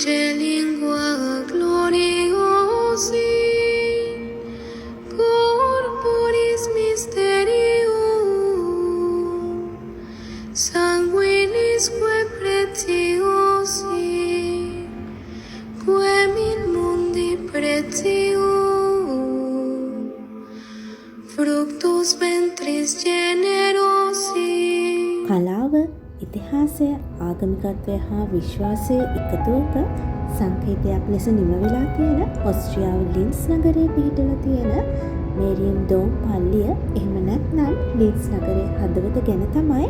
de lingua gloriosi, corporis mysterium, sanguinisque pretiosi, quem in mundi pretium, fructus ventris generosi. කලාව, ඉතිහාසය, ආගමිකත්වය හා විශ්වාසය එකතුවක සංකේතයක් ලෙස නිම වෙලා තියෙන ඔස්ට්‍රියාවේ ලින්ස් නගරයේ පිහිටලා තියෙන මේරියම් ඩෝම් පල්ලිය, එහෙම නැත්නම් ලින්ස් නගරයේ හදවත ගැන තමයි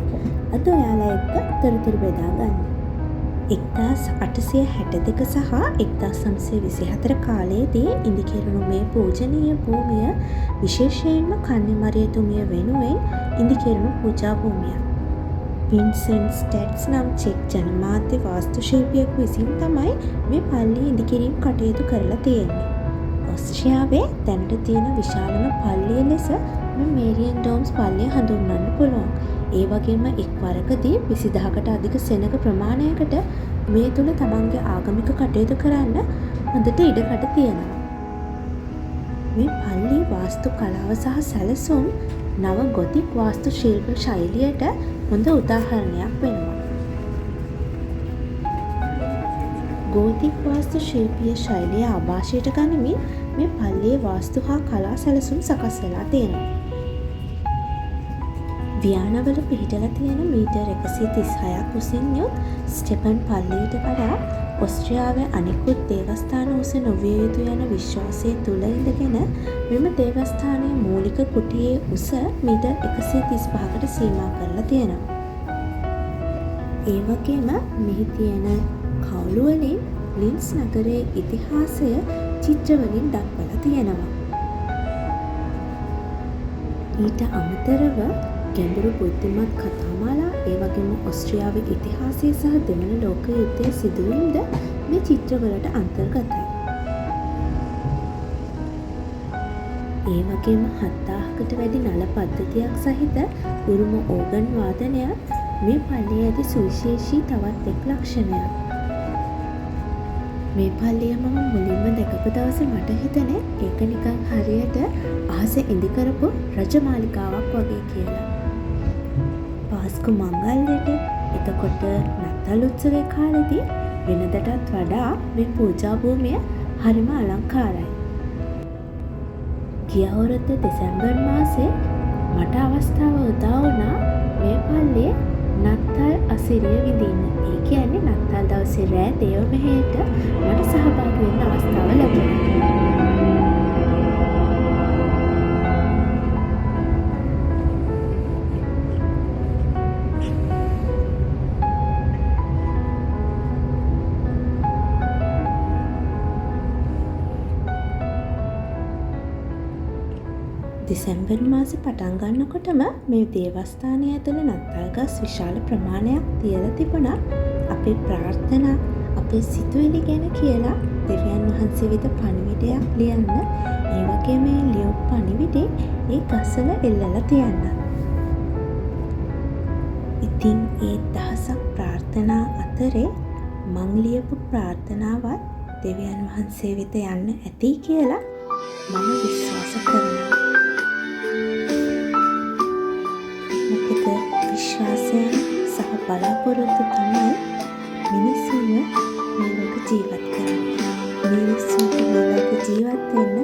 අද ඔයාලා එක්ක තොරතුරු බෙදාගන්නේ. 1862 සහ 1924 කාලයේදී ඉදිකෙරුණු මේ පූජනීය භූමිය විශේෂයෙන්ම කන්නිමරියතුමිය වෙනුවෙන් ඉදිකෙරුණු පූජා භූමියක්. වින්සන්ට් ස්ටැට්ස් නම් චෙක් ජනමාධ්‍ය වාස්තු ශිල්පියෙකු විසින් තමයි මේ පල්ලිය ඉදිකිරීම් කටයුතු කරලා තියෙන්නේ. ඔස්ට්‍රියාවේ දැනට තියෙන විශාලම පල්ලිය ලෙස මේ මේරියන් ඩෝම්ස් පල්ලිය හඳුන්වන්න පුළුවන්. ඒ වගේම එක්වරකදී 20000කට අධික සෙනග ප්‍රමාණයකට මේ තුල තමන්ගේ ආගමික කටයුතු කරන්න හොඳට ඉඩකඩ තියෙනවා. මේ පල්ලි වාස්තු කලාව සහ සැලසුම් නව ගොතික් වාස්තු ශිල්ප ශෛලියට හොඳ උදාහරණයක් වෙනවා. ගෝතික් වාස්තු ශිල්පීය ශෛලිය ආభాෂයට ගනිමින් මේ පල්ලියේ වාස්තු හා කලා සැලසුම් සකස් වෙලා තියෙනවා. වියානවල පිහිටලා තියෙන මීටර් 136ක් උසින් යුත් ස්ටෙපන් පල්ලියට වඩා ඔස්ට්‍රියාවේ අනෙකුත් දේවස්ථාන උස නොවිය යුතු යන විශ්වාසය තුළ ඉඳගෙන මෙම දේවස්ථානයේ මූලික කුටියේ උස මීටර් 135කට සීමා කරලා තියෙනවා. ඒ වගේම මෙහි තියෙන කවුළු වලින් ලින්ස් නගරයේ ඉතිහාසය චිත්‍ර වලින් දක්වලා තියෙනවා. ඊට අමතරව ගැඹුරු බුද්ධිමත් කතාමාලා, ඒ වගේම ඔස්ට්‍රියාවේ ඉතිහාසය සහ දෙවන ලෝක යුද්ධයේ සිදුවීම්ද මේ චිත්‍රවලට අන්තර්ගතයි. ඒ වගේම 7000කට වැඩි නල පද්ධතියක් සහිත උරුම ඕගන් වාදනය මේ පල්ලියේ ඇති සුවිශේෂී තවත් එක් ලක්ෂණයක්. මේ පල්ලිය මම මුලින්ම දැකපු දවසේ මට හිතුනේ ඒක නිකන් හරියට අහස ඉදිකරපු රජමාලිකාවක් වගේ කියලා. පාස්කු මංගල්‍යයට, එතකොට නත්තල් උත්සවයේ කාලෙදී වෙනදටත් වඩා මේ පූජා භූමිය හරිම අලංකාරයි. ගිය අවුරුද්ද දෙසැම්බර් මාසේ මට අවස්ථාව උදා වුණා මේ පල්ලියේ නත්තල් අසිරිය විඳින්න. ඒ කියන්නේ නත්තල් දවසේ රෑ දේව මෙහෙයට මට සහභාගී වෙන්න අවස්ථාව ලැබුණා. දෙසැම්බර් මාසේ පටන් ගන්නකොටම මේ දේවස්ථානය ඇතුළේ නත්තල් ගස් විශාල ප්‍රමාණයක් තියලා තිබුණා. අපේ ප්‍රාර්ථනා, අපේ සිතුවිලි ගැන කියලා දෙවියන් වහන්සේ වෙත පණිවිඩයක් ලියන්න. ඒ වගේම මේ ලියපු පණිවිඩේ ඒ ගස්වල එල්ලලා තියන්න. ඉතින් ඒ දහසක් ප්‍රාර්ථනා අතරේ මං ලියපු ප්‍රාර්ථනාවත් දෙවියන් වහන්සේ වෙත යන්න ඇති කියලා මම විශ්වාස කරනවා. විශ්වාසයන් සහ බලාපොරොත්තු තමයි මිනිස්සුන්ව මේ ලෝක ජීවත් කරන්නේ. මිනිස්සුන්ට මේ ලෝක ජීවත් වෙන්න